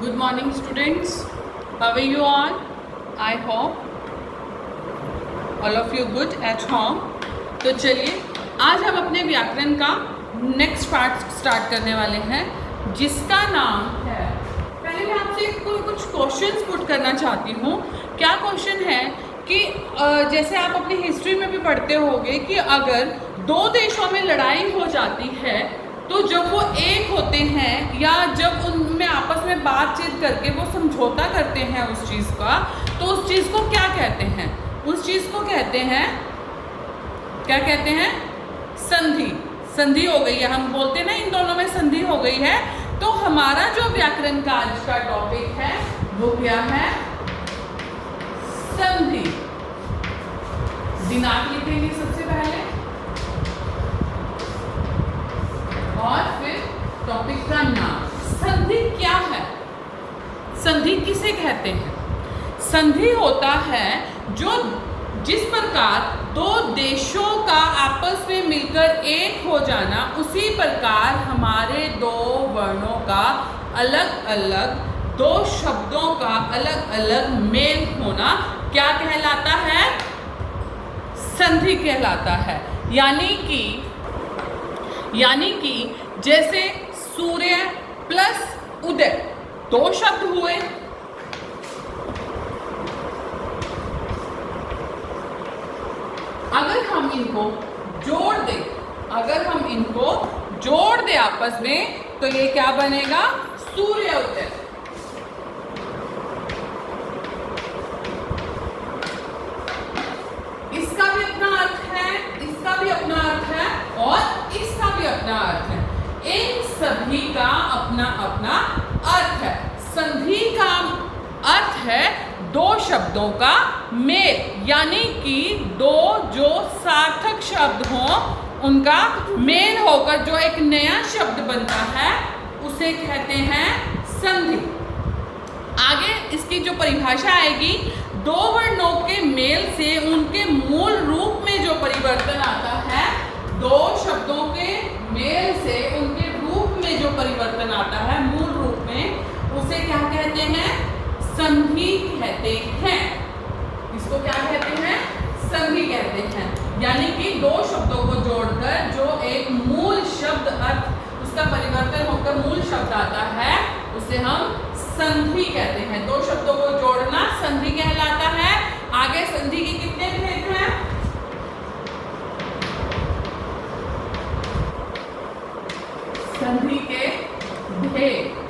Good morning students. How are you all? I hope all of you good at home. तो चलिए आज हम अपने व्याकरण का नेक्स्ट पार्ट स्टार्ट करने वाले हैं जिसका नाम है, पहले मैं आपसे कुछ क्वेश्चंस पुट करना चाहती हूँ। क्या क्वेश्चन है कि जैसे आप अपनी हिस्ट्री में भी पढ़ते होंगे कि अगर दो देशों में लड़ाई हो जाती है तो जब वो एक होते हैं या जब उनमें आपस में बातचीत करके वो समझौता करते हैं उस चीज़ का, तो उस चीज़ को क्या कहते हैं? उस चीज़ को कहते हैं, क्या कहते हैं? संधि। संधि हो गई है, हम बोलते हैं ना इन दोनों में संधि हो गई है। तो हमारा जो व्याकरण का आज का टॉपिक है वो क्या है? संधि। दिनांक लिखेंगे सबसे पहले और फिर टॉपिक का नाम। संधि क्या है? संधि किसे कहते हैं? संधि होता है जिस प्रकार दो देशों का आपस में मिलकर एक हो जाना, उसी प्रकार हमारे दो वर्णों का अलग अलग, दो शब्दों का अलग अलग मेल होना क्या कहलाता है? संधि कहलाता है। यानी कि जैसे सूर्य प्लस उदय दो शब्द हुए, अगर हम इनको जोड़ दें आपस में तो ये क्या बनेगा? सूर्योदय। इसका भी अपना अर्थ है, इसका भी अपना अर्थ है और इसका भी अपना अर्थ है। इन सभी का अपना अपना अर्थ है। संधि का अर्थ है दो शब्दों का मेल, यानी कि दो जो सार्थक शब्द हों उनका मेल होकर जो एक नया शब्द बनता है उसे कहते हैं संधि। आगे इसकी जो परिभाषा आएगी, दो वर्णों के मेल से उनके मूल रूप में जो परिवर्तन आता है, दो शब्दों के मेल से उनके रूप में जो परिवर्तन आता है मूल रूप में, उसे क्या कहते हैं? संधि कहते हैं। इसको क्या कहते हैं? संधि कहते हैं। यानी कि दो शब्दों को जोड़कर जो एक मूल शब्द अर्थ उसका परिवर्तन होकर मूल शब्द आता है उसे हम संधि कहते हैं। दो शब्दों को जोड़ना संधि कहलाता है। आगे संधि के कितने भेद हैं? संधि के भेद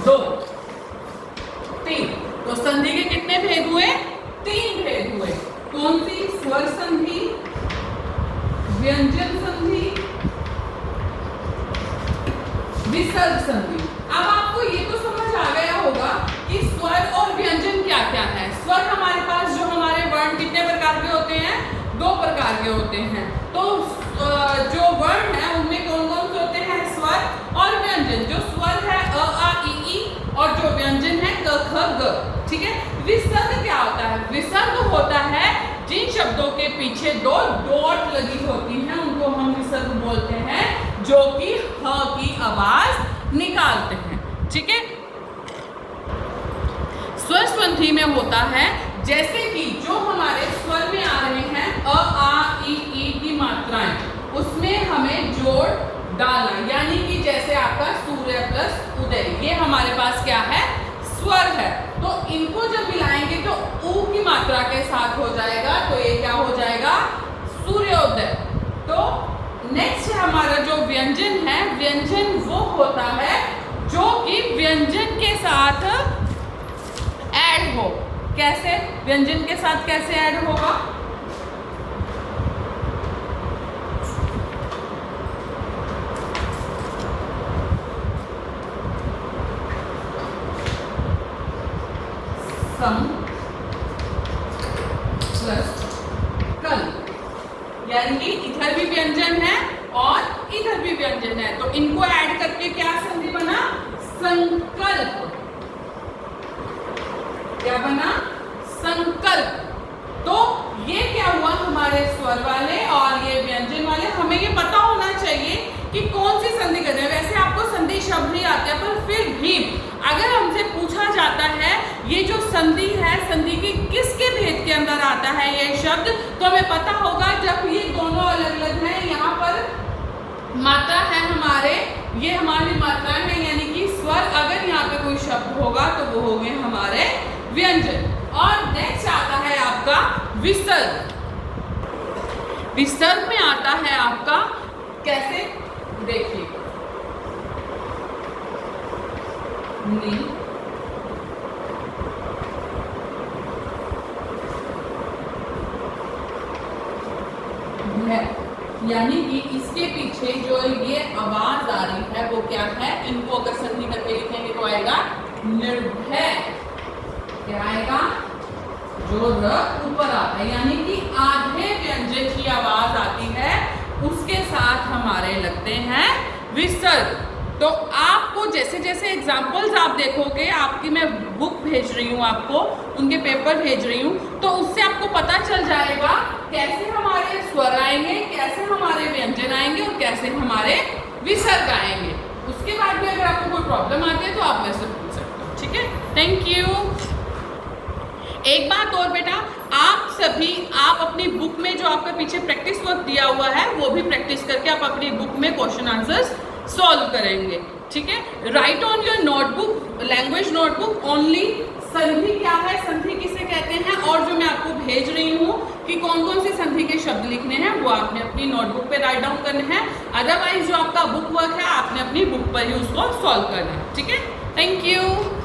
दो, तीन। तो संधि के कितने भेद हुए? तीन भेद हुए। कौन सी? स्वर संधि, व्यंजन संधि, विसर्ग संधि। अब आपको ये तो समझ आ गया होगा कि स्वर और व्यंजन क्या क्या है। स्वर हमारे पास जो हमारे वर्ण कितने प्रकार के होते हैं? दो प्रकार के होते हैं। तो जो वर्ण है उनमें कौन कौन से होते हैं? स्वर और व्यंजन। जो स्वर है अ आ इ ई और जो व्यंजन है क ख ग। ठीक है। विसर्ग क्या होता है? विसर्ग होता है जिन शब्दों के पीछे दो डॉट लगी होती हैं उनको हम विसर्ग बोलते हैं, जो कि ह की आवाज निकालते हैं। ठीक है। स्वर संधि में होता है जैसे कि जो हमारे स्वर में आ रहे हैं अ आ इ ई की मात्राएं, उसमें हमें जोड़ डालना, यानी कि जैसे आपका सूर्य प्लस उदय, ये हमारे पास क्या है? स्वर है। तो इनको जब मिलाएंगे तो ऊ की मात्रा के साथ हो जाएगा, तो ये क्या हो जाएगा? सूर्योदय। तो नेक्स्ट हमारा जो व्यंजन है, व्यंजन वो होता है जो कि व्यंजन के साथ ऐड हो। कैसे? व्यंजन के साथ कैसे ऐड होगा? सम प्लस कल, यानी कि इधर भी व्यंजन है और इधर भी व्यंजन है, तो इनको ऐड करके क्या संधि बना? संकल्प। क्या बना? संकल्प। तो ये क्या हुआ? हमारे स्वर वाले और ये व्यंजन वाले, हमें ये पता होना चाहिए कि कौन सी संधि करनी है। वैसे आपको संधि अगर हमसे पूछा जाता है ये जो संधि है, संधि की किसके भेद के अंदर आता है ये शब्द, तो हमें पता होगा जब ये दोनों अलग अलग हैं, यहाँ पर मात्रा है हमारे, ये हमारी मात्राएं हैं यानी कि स्वर, अगर यहाँ पे कोई शब्द होगा तो वो हो गए हमारे व्यंजन। और नेक्स्ट आता है आपका विसर्ग। विसर्ग में आता है आपका कैसे, देखिए नी, यानी कि इसके पीछे जो ये आवाज आ रही है वो क्या है, इनको अगर संधि करके लिखेंगे तो आएगा निर्भय। क्या आएगा, जो र ऊपर आता है यानी कि आधे व्यंजन की आवाज आती है उसके साथ हमारे लगते हैं विसर्ग। तो आपको जैसे जैसे एग्जाम्पल्स आप देखोगे, आपकी मैं बुक भेज रही हूँ आपको, उनके पेपर भेज रही हूँ, तो उससे आपको पता चल जाएगा कैसे हमारे स्वर आएंगे, कैसे हमारे व्यंजन आएंगे और कैसे हमारे विसर्ग आएंगे। उसके बाद भी अगर आपको कोई प्रॉब्लम आती है तो आप मेरे से पूछ सकते हो। ठीक है, थैंक यू। एक बात और बेटा, आप सभी आप अपनी बुक में जो आपका पीछे प्रैक्टिस वर्क दिया हुआ है वो भी प्रैक्टिस करके आप अपनी बुक में क्वेश्चन आंसर्स सॉल्व करेंगे। ठीक है, right on your notebook, language notebook only संधि क्या है, संधि किसे कहते हैं, और जो मैं आपको भेज रही हूँ कि कौन कौन से संधि के शब्द लिखने हैं वो आपने अपनी नोटबुक पे राइट डाउन करने हैं। अदरवाइज जो आपका बुक वर्क है आपने अपनी बुक पर ही उसको सॉल्व करना है। ठीक है, थैंक यू।